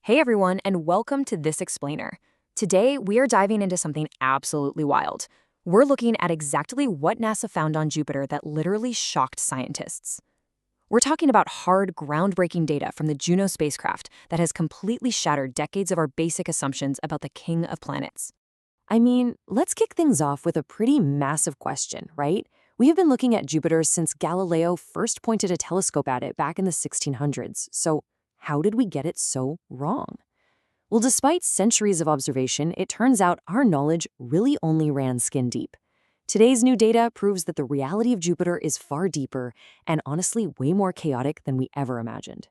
Hey everyone, and welcome to This Explainer. Today, we are diving into something absolutely wild. We're looking at exactly what NASA found on Jupiter that literally shocked scientists. We're talking about hard, groundbreaking data from the Juno spacecraft that has completely shattered decades of our basic assumptions about the king of planets. I mean, let's kick things off with a pretty massive question, right? We have been looking at Jupiter since Galileo first pointed a telescope at it back in the 1600s. So, how did we get it so wrong? Well, despite centuries of observation, it turns out our knowledge really only ran skin deep. Today's new data proves that the reality of Jupiter is far deeper and honestly way more chaotic than we ever imagined.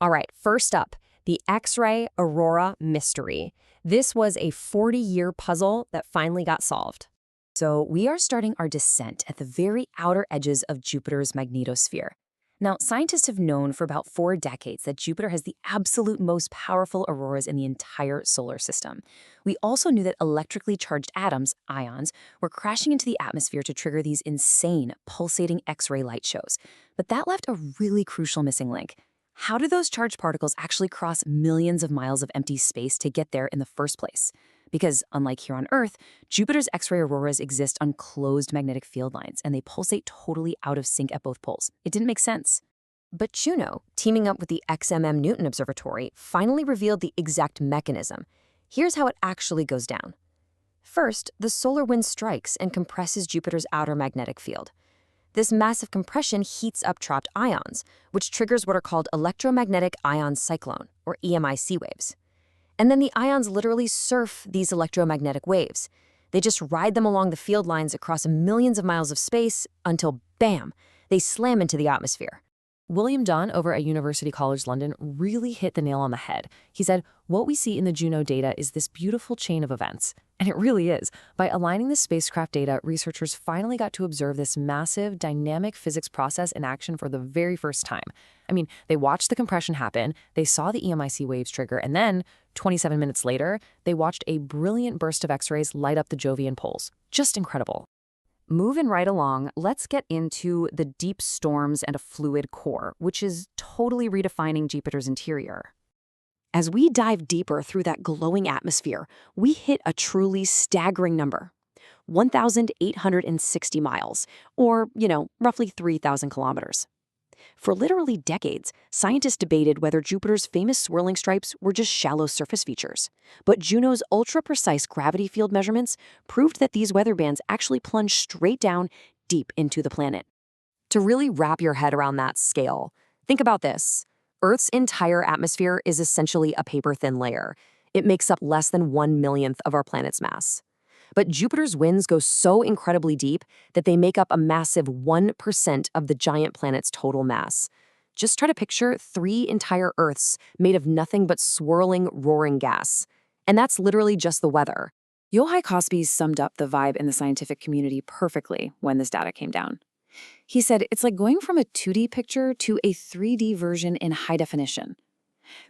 All right, first up, the X-ray aurora mystery. This was a 40-year puzzle that finally got solved. So, we are starting our descent at the very outer edges of Jupiter's magnetosphere. Now, scientists have known for about 4 decades that Jupiter has the absolute most powerful auroras in the entire solar system. We also knew that electrically charged atoms, ions, were crashing into the atmosphere to trigger these insane, pulsating X-ray light shows. But that left a really crucial missing link. How do those charged particles actually cross millions of miles of empty space to get there in the first place? Because, unlike here on Earth, Jupiter's X-ray auroras exist on closed magnetic field lines, and they pulsate totally out of sync at both poles. It didn't make sense. But Juno, teaming up with the XMM Newton Observatory, finally revealed the exact mechanism. Here's how it actually goes down. First, the solar wind strikes and compresses Jupiter's outer magnetic field. This massive compression heats up trapped ions, which triggers what are called electromagnetic ion cyclone, or EMIC waves. And then the ions literally surf these electromagnetic waves. They just ride them along the field lines across millions of miles of space until, bam, they slam into the atmosphere. William Dunn over at University College London really hit the nail on the head. He said, what we see in the Juno data is this beautiful chain of events. And it really is. By aligning the spacecraft data, researchers finally got to observe this massive, dynamic physics process in action for the very first time. I mean, they watched the compression happen, they saw the EMIC waves trigger, and then, 27 minutes later, they watched a brilliant burst of X-rays light up the Jovian poles. Just incredible. Moving right along, let's get into the deep storms and a fluid core, which is totally redefining Jupiter's interior. As we dive deeper through that glowing atmosphere, we hit a truly staggering number: 1,860 miles, or, roughly 3,000 kilometers. For literally decades, scientists debated whether Jupiter's famous swirling stripes were just shallow surface features. But Juno's ultra-precise gravity field measurements proved that these weather bands actually plunge straight down deep into the planet. To really wrap your head around that scale, think about this. Earth's entire atmosphere is essentially a paper-thin layer. It makes up less than 1/millionth of our planet's mass. But Jupiter's winds go so incredibly deep that they make up a massive 1% of the giant planet's total mass. Just try to picture 3 entire Earths made of nothing but swirling, roaring gas. And that's literally just the weather. Yochai Kospy summed up the vibe in the scientific community perfectly when this data came down. He said, it's like going from a 2D picture to a 3D version in high definition.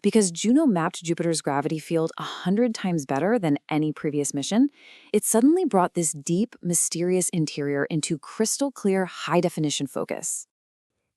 Because Juno mapped Jupiter's gravity field 100 times better than any previous mission, it suddenly brought this deep, mysterious interior into crystal-clear, high-definition focus.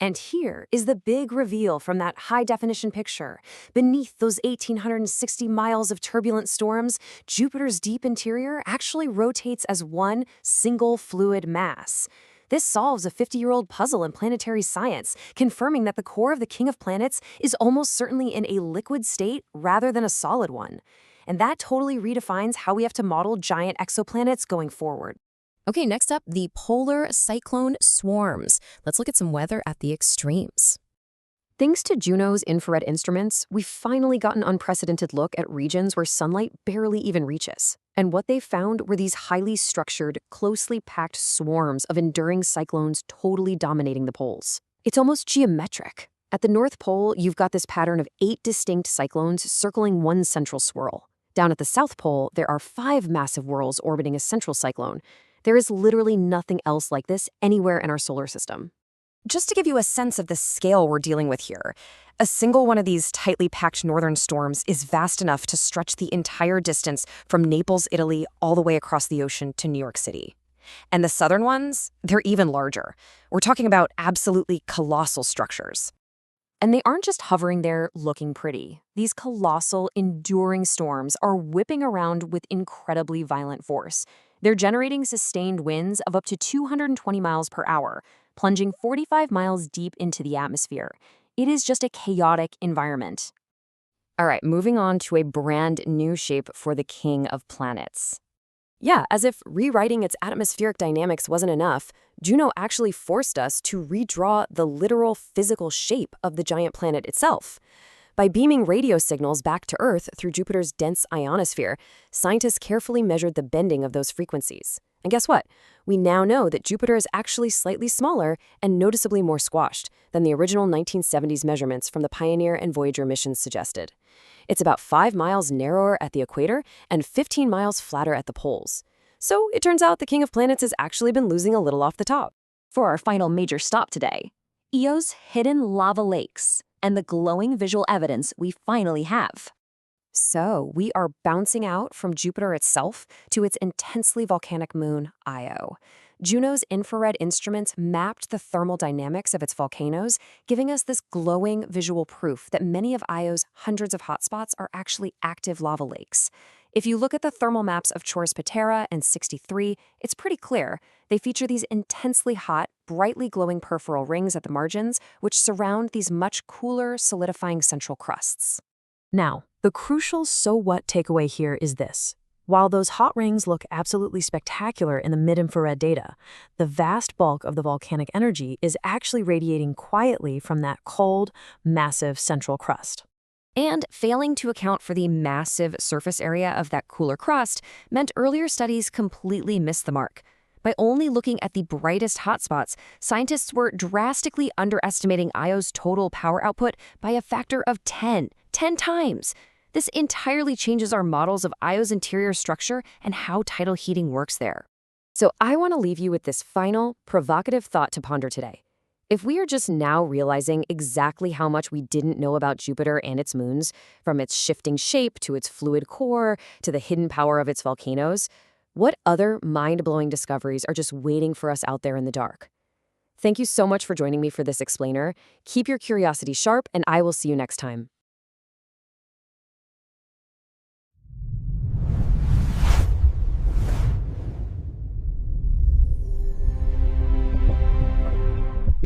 And here is the big reveal from that high-definition picture. Beneath those 1,860 miles of turbulent storms, Jupiter's deep interior actually rotates as one single fluid mass. This solves a 50-year-old puzzle in planetary science, confirming that the core of the king of planets is almost certainly in a liquid state rather than a solid one. And that totally redefines how we have to model giant exoplanets going forward. Okay, next up, the polar cyclone swarms. Let's look at some weather at the extremes. Thanks to Juno's infrared instruments, we've finally got an unprecedented look at regions where sunlight barely even reaches. And what they found were these highly structured, closely packed swarms of enduring cyclones totally dominating the poles. It's almost geometric. At the North Pole, you've got this pattern of 8 distinct cyclones circling one central swirl. Down at the South Pole, there are 5 massive whirls orbiting a central cyclone. There is literally nothing else like this anywhere in our solar system. Just to give you a sense of the scale we're dealing with here, a single one of these tightly packed northern storms is vast enough to stretch the entire distance from Naples, Italy, all the way across the ocean to New York City. And the southern ones, they're even larger. We're talking about absolutely colossal structures. And they aren't just hovering there looking pretty. These colossal, enduring storms are whipping around with incredibly violent force. They're generating sustained winds of up to 220 miles per hour, plunging 45 miles deep into the atmosphere. It is just a chaotic environment. All right, moving on to a brand new shape for the king of planets. Yeah, as if rewriting its atmospheric dynamics wasn't enough, Juno actually forced us to redraw the literal physical shape of the giant planet itself. By beaming radio signals back to Earth through Jupiter's dense ionosphere, scientists carefully measured the bending of those frequencies. And guess what? We now know that Jupiter is actually slightly smaller and noticeably more squashed than the original 1970s measurements from the Pioneer and Voyager missions suggested. It's about 5 miles narrower at the equator and 15 miles flatter at the poles. So it turns out the king of planets has actually been losing a little off the top. For our final major stop today, Io's hidden lava lakes and the glowing visual evidence we finally have. So we are bouncing out from Jupiter itself to its intensely volcanic moon, Io. Juno's infrared instruments mapped the thermal dynamics of its volcanoes, giving us this glowing visual proof that many of Io's hundreds of hotspots are actually active lava lakes. If you look at the thermal maps of Chorus Patera and 63, it's pretty clear. They feature these intensely hot, brightly glowing peripheral rings at the margins, which surround these much cooler, solidifying central crusts. Now, the crucial so what takeaway here is this. While those hot rings look absolutely spectacular in the mid-infrared data, the vast bulk of the volcanic energy is actually radiating quietly from that cold, massive central crust. And failing to account for the massive surface area of that cooler crust meant earlier studies completely missed the mark. By only looking at the brightest hotspots, scientists were drastically underestimating Io's total power output by a factor of 10 times. This entirely changes our models of Io's interior structure and how tidal heating works there. So I want to leave you with this final, provocative thought to ponder today. If we are just now realizing exactly how much we didn't know about Jupiter and its moons, from its shifting shape to its fluid core to the hidden power of its volcanoes, what other mind-blowing discoveries are just waiting for us out there in the dark? Thank you so much for joining me for this explainer. Keep your curiosity sharp, and I will see you next time.